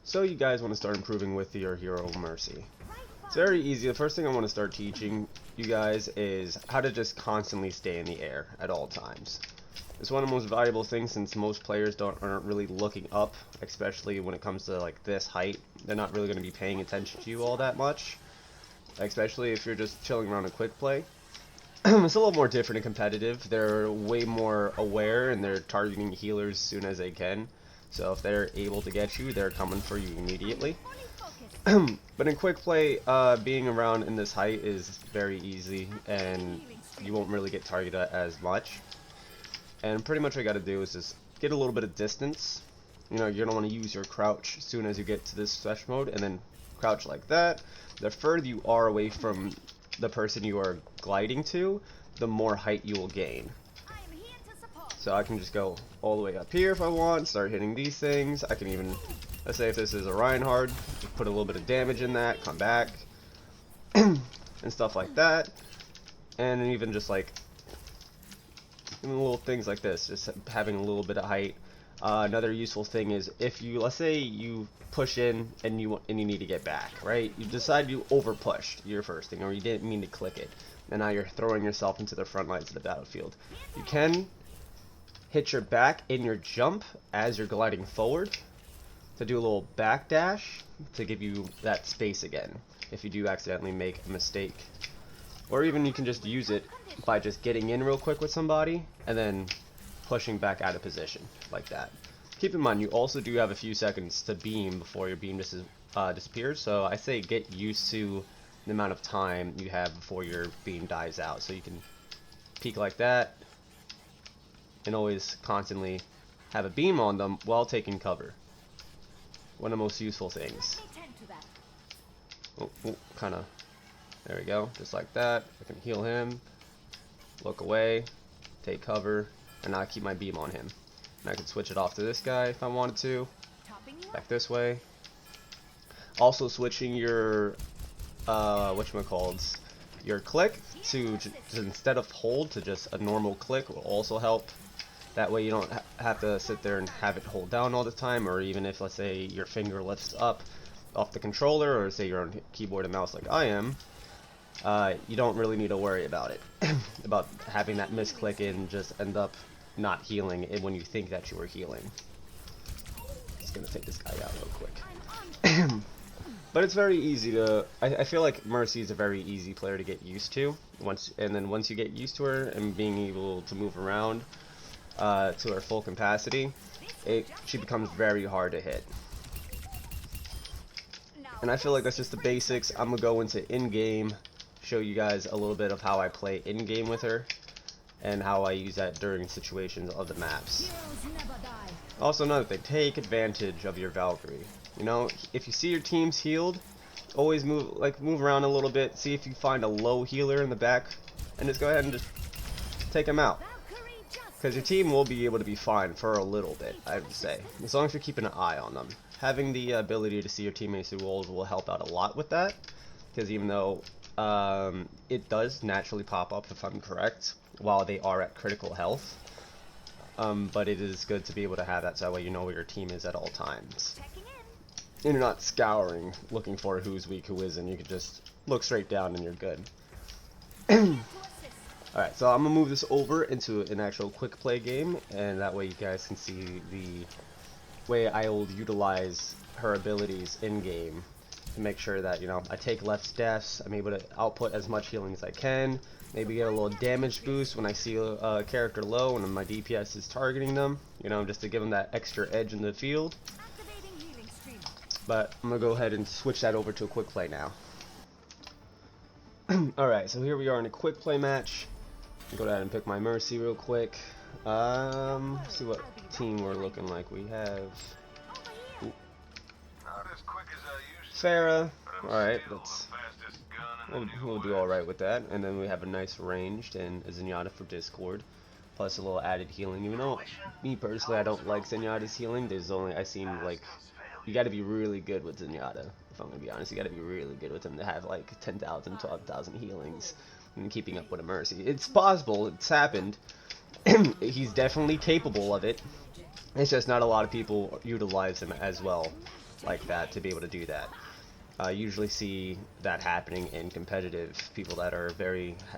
So you guys want to start improving with your hero Mercy. It's very easy. The first thing I want to start teaching you guys is how to just constantly stay in the air at all times. It's one of the most valuable things since most players aren't really looking up, especially when it comes to like this height. They're not really going to be paying attention to you all that much, especially if you're just chilling around a quick play. It's a little more different and competitive. They're way more aware and they're targeting healers as soon as they can. So if they're able to get you, they're coming for you immediately. But in quick play, being around in this height is very easy and you won't really get targeted as much. And pretty much what you gotta do is just get a little bit of distance. You know, you don't want to use your crouch as soon as you get to this stretch mode, and then crouch like that. The further you are away from the person you are gliding to, the more height you will gain. So I can just go all the way up here if I want, start hitting these things. I can even, let's say if this is a Reinhardt, just put a little bit of damage in that, come back, and stuff like that. And even just like little things like this, just having a little bit of height. Another useful thing is if you, let's say you push in and you need to get back, right? You decide you over pushed your first thing, or you didn't mean to click it, and now you're throwing yourself into the front lines of the battlefield. You can hit your back in your jump as you're gliding forward to do a little back dash to give you that space again if you do accidentally make a mistake. Or even you can just use it by just getting in real quick with somebody and then pushing back out of position like that. Keep in mind you also do have a few seconds to beam before your beam disappears, so I say get used to the amount of time you have before your beam dies out, so you can peek like that and always constantly have a beam on them while taking cover. One of the most useful things. Kinda. There we go, just like that. I can heal him, look away, take cover, and now I keep my beam on him. And I can switch it off to this guy if I wanted to. Back this way. Also switching your your click to instead of hold to just a normal click will also help. That way you don't have to sit there and have it hold down all the time, or even if, let's say, your finger lifts up off the controller, or say you're on keyboard and mouse like I am, you don't really need to worry about it. About having that misclick and just end up not healing it when you think that you were healing. Just gonna take this guy out real quick. But it's very easy to, I feel like Mercy is a very easy player to get used to. Once you get used to her and being able to move around to her full capacity, she becomes very hard to hit. And I feel like that's just the basics. I'm gonna go into in-game, show you guys a little bit of how I play in-game with her and how I use that during situations of the maps. Also, another thing, take advantage of your Valkyrie. You know, if you see your team's healed, always move around a little bit, see if you find a low healer in the back, and just go ahead and just take him out. Because your team will be able to be fine for a little bit, I would say, as long as you're keeping an eye on them. Having the ability to see your teammates' rolls will help out a lot with that, because even though it does naturally pop up, if I'm correct, while they are at critical health, but it is good to be able to have that, so that way you know where your team is at all times. And you're not scouring, looking for who's weak, who isn't. You can just look straight down and you're good. Alright, so I'm going to move this over into an actual quick play game, and that way you guys can see the way I will utilize her abilities in-game to make sure that, you know, I take less deaths, I'm able to output as much healing as I can, maybe get a little damage boost when I see a character low and my DPS is targeting them, you know, just to give them that extra edge in the field. But I'm going to go ahead and switch that over to a quick play now. Alright, so here we are in a quick play match. Go ahead and pick my Mercy real quick. See what team we're looking like. We have Farah. Alright, we'll do alright with that. And then we have a nice ranged and a Zenyatta for Discord. Plus a little added healing. Even though, me personally, I don't like Zenyatta's healing. I seem like you gotta be really good with Zenyatta, if I'm gonna be honest. You gotta be really good with him to have like 10,000, 12,000 healings and keeping up with a Mercy. It's possible, it's happened. He's definitely capable of it. It's just not a lot of people utilize him as well like that to be able to do that. I usually see that happening in competitive people that are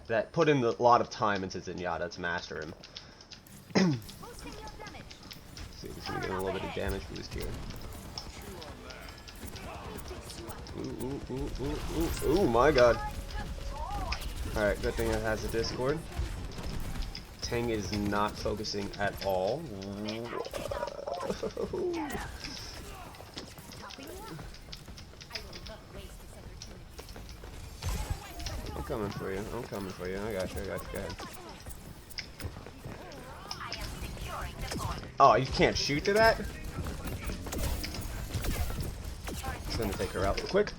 that put in a lot of time into Zenyatta to master him. See if he's gonna get a little bit of damage boost here. Ooh, my god. Alright, good thing it has a Discord. Tang is not focusing at all. I'm coming for you. I'm coming for you. I got you. Go ahead. Oh, you can't shoot to that? Just gonna take her out real quick.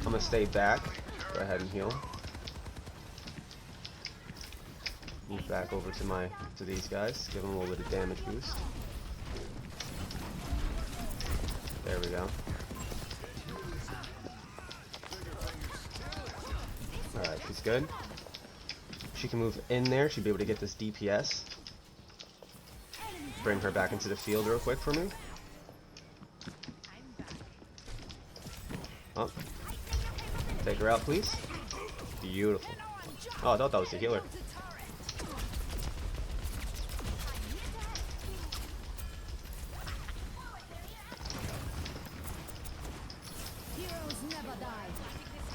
I'm gonna stay back. Go ahead and heal. Move back over to these guys. Give them a little bit of damage boost. There we go. Alright, she's good. She can move in there. She'll be able to get this DPS. Bring her back into the field real quick for me. Oh. Take her out, please. Beautiful. Oh, I thought that was the healer.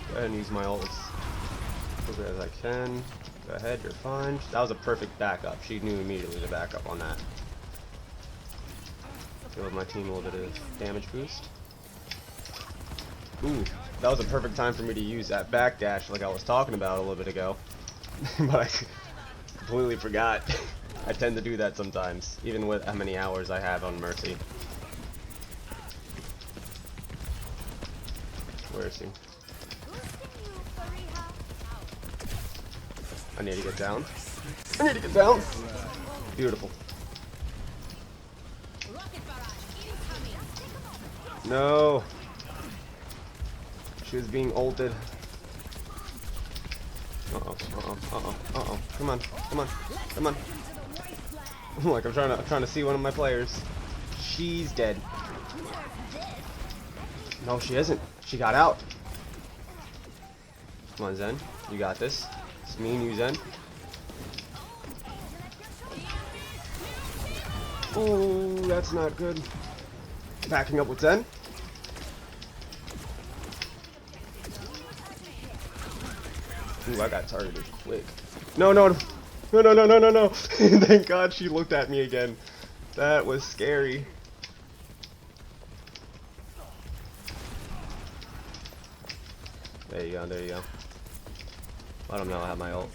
Go ahead and use my ult as quickly as I can. Go ahead, you're fine. That was a perfect backup. She knew immediately to back up on that. Give my team a little bit of damage boost. Ooh, that was a perfect time for me to use that backdash like I was talking about a little bit ago. But I completely forgot. I tend to do that sometimes, even with how many hours I have on Mercy. Where is he? I need to get down. I need to get down! Beautiful. No! She was being ulted. Uh-oh. Come on. Like I'm trying to see one of my players. She's dead. No, she isn't. She got out. Come on, Zen. You got this. It's me and you, Zen. Oh, that's not good. Backing up with Zen. Ooh, I got targeted quick. No. Thank God she looked at me again. That was scary. There you go. Let them know I have my ult.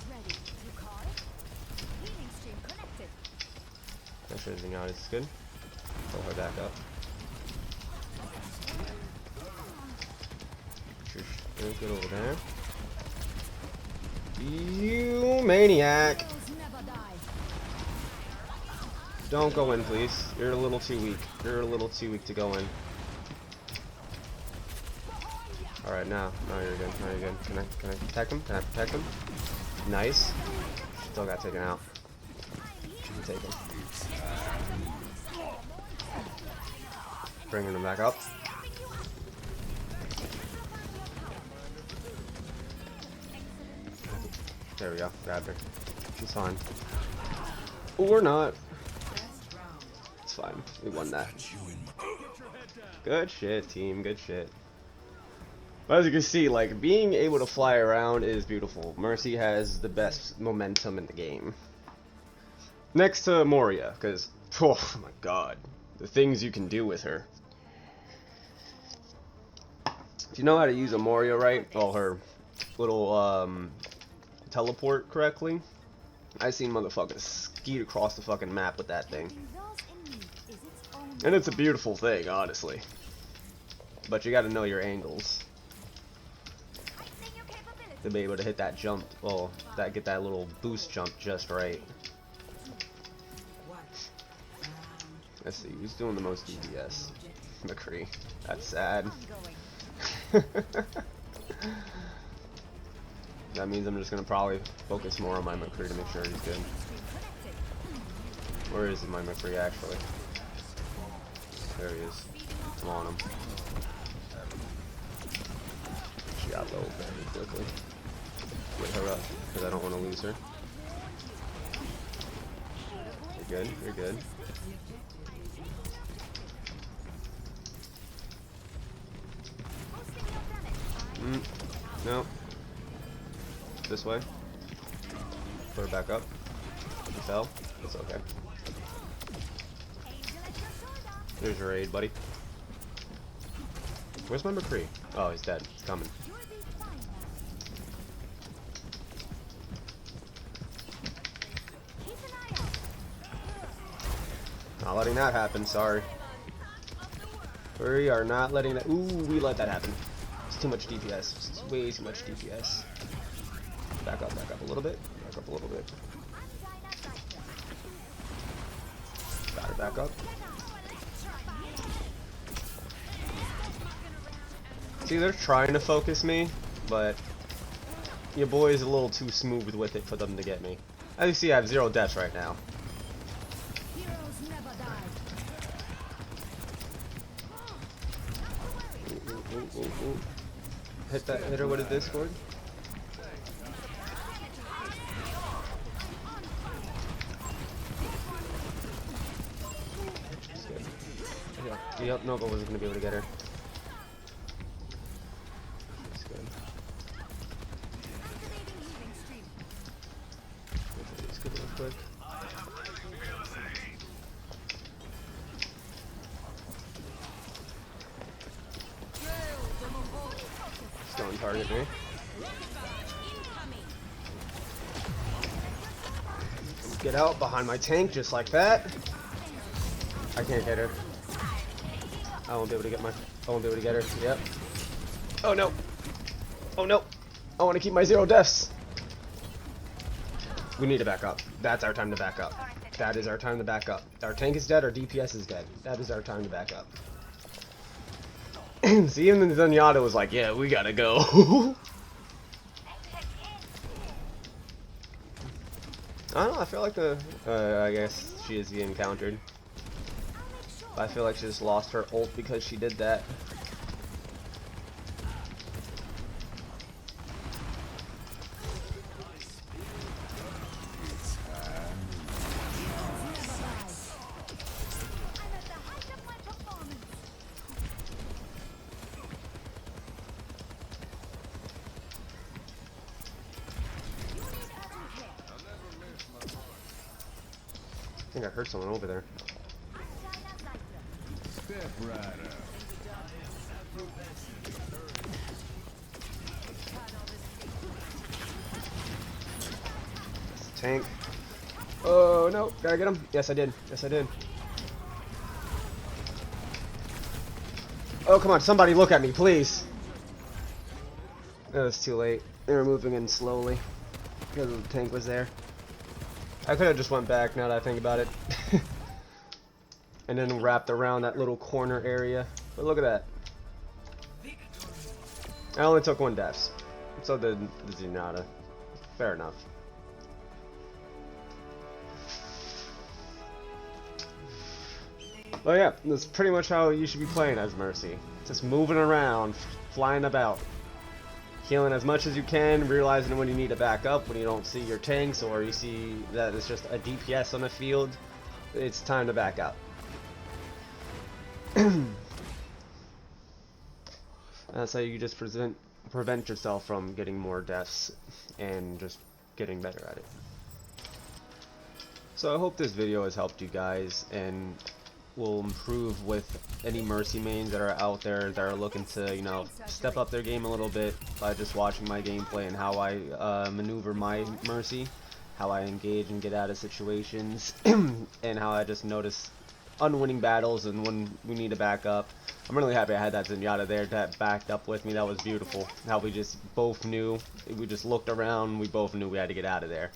Make sure everything out is good. Pull her back up. Good over there. You maniac! Don't go in, please. You're a little too weak. You're a little too weak to go in. Alright, now you're good. Now you're good. Can I protect him? Can I protect him? Nice. Still got taken out. Take him. Bringing him back up. There we go. Grabbed her. She's fine. Or not. It's fine. We won that. Good shit, team. Good shit. But as you can see, like, being able to fly around is beautiful. Mercy has the best momentum in the game. Next to Moria, because, oh my god, the things you can do with her. If you know how to use a Moria right, well, her little, teleport correctly, I've seen motherfuckers skeet across the fucking map with that thing. And it's a beautiful thing, honestly. But you gotta know your angles to be able to hit that jump, well, get that little boost jump just right. Let's see, who's doing the most DPS? McCree. That's sad. That means I'm just gonna probably focus more on my McCree to make sure he's good. Where is my McCree actually? There he is. I'm on him. She got low very quickly. Get her up, because I don't want to lose her. You're good, you're good. No. This way. Put her back up. She fell. It's okay. There's your aid, buddy. Where's my McCree? Oh, he's dead. He's coming. Not letting that happen, sorry. We are not letting that. Ooh, we let that happen. It's too much DPS. It's way too much DPS. Back up a little bit. Back up a little bit. Got her back up. See, they're trying to focus me, but your boy is a little too smooth with it for them to get me. As you see, I have 0 deaths right now. Ooh. Hit her with a Discord. Yep, nope, I wasn't gonna be able to get her. That's good. Let's get real quick. Don't target me. Get out behind my tank just like that. I can't hit her. I won't be able to get her. Yep. Oh no. Oh no. I want to keep my 0 deaths. We need to back up. That's our time to back up. That is our time to back up. Our tank is dead, our DPS is dead. That is our time to back up. See, even the Zenyatta was like, yeah, we gotta go. I don't know, I feel like I guess she is being countered. I feel like she just lost her ult because she did that. I think I heard someone over there. Step right up. Tank. Oh no, gotta get him. Yes, I did. Yes, I did. Oh, come on, somebody look at me, please. It was too late. They were moving in slowly because the tank was there. I could have just went back now that I think about it. And then wrapped around that little corner area. But look at that. I only took 1 death. So did the Zenyatta. Fair enough. But yeah, that's pretty much how you should be playing as Mercy. Just moving around, flying about. Healing as much as you can, realizing when you need to back up, when you don't see your tanks or you see that it's just a DPS on the field, it's time to back up. That's how you just prevent yourself from getting more deaths and just getting better at it. So I hope this video has helped you guys and will improve with any Mercy mains that are out there that are looking to, you know, step up their game a little bit by just watching my gameplay and how I maneuver my Mercy, how I engage and get out of situations, and how I just notice unwinning battles and when we need to back up. I'm really happy I had that Zenyatta there that backed up with me. That was beautiful. How we just both knew, we just looked around, we both knew we had to get out of there.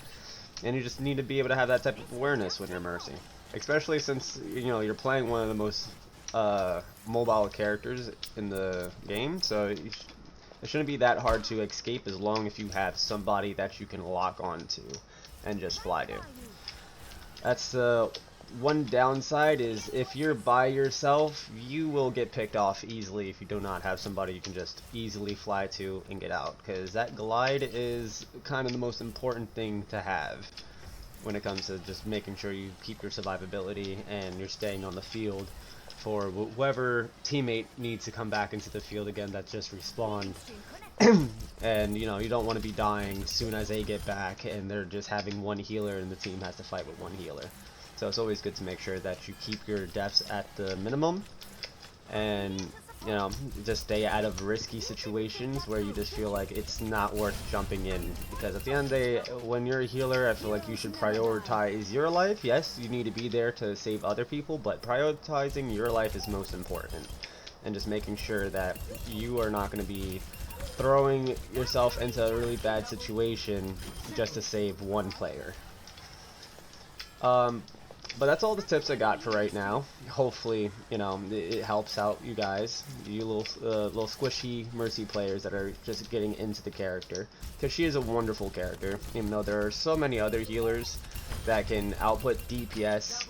And you just need to be able to have that type of awareness when you're Mercy. Especially since, you know, you're playing one of the most mobile characters in the game, so it shouldn't be that hard to escape as long as you have somebody that you can lock onto and just fly to. That's the one downside is if you're by yourself, you will get picked off easily if you do not have somebody you can just easily fly to and get out, because that glide is kind of the most important thing to have when it comes to just making sure you keep your survivability and you're staying on the field for whoever teammate needs to come back into the field again that just respawned. And you know, you don't want to be dying as soon as they get back and they're just having one healer and the team has to fight with one healer. So it's always good to make sure that you keep your deaths at the minimum and, you know, just stay out of risky situations where you just feel like it's not worth jumping in, because at the end of the day, when you're a healer, I feel like you should prioritize your life. Yes, you need to be there to save other people, but prioritizing your life is most important, and just making sure that you are not going to be throwing yourself into a really bad situation just to save one player. But that's all the tips I got for right now. Hopefully, you know, it helps out you guys, you little squishy Mercy players that are just getting into the character, because she is a wonderful character. Even though there are so many other healers that can output DPS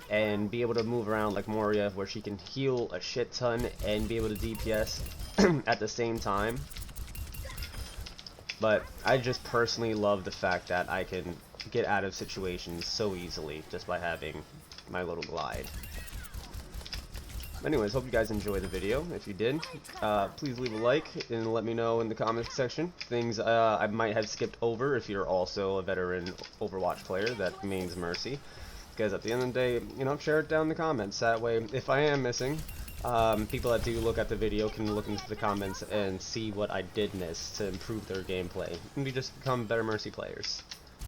and be able to move around like Moria, where she can heal a shit ton and be able to DPS at the same time. But I just personally love the fact that I can get out of situations so easily just by having my little glide. Anyways, hope you guys enjoyed the video. If you did, please leave a like and let me know in the comments section things I might have skipped over if you're also a veteran Overwatch player that mains Mercy. Because at the end of the day, you know, share it down in the comments. That way, if I am missing, people that do look at the video can look into the comments and see what I did miss to improve their gameplay, and we just become better Mercy players.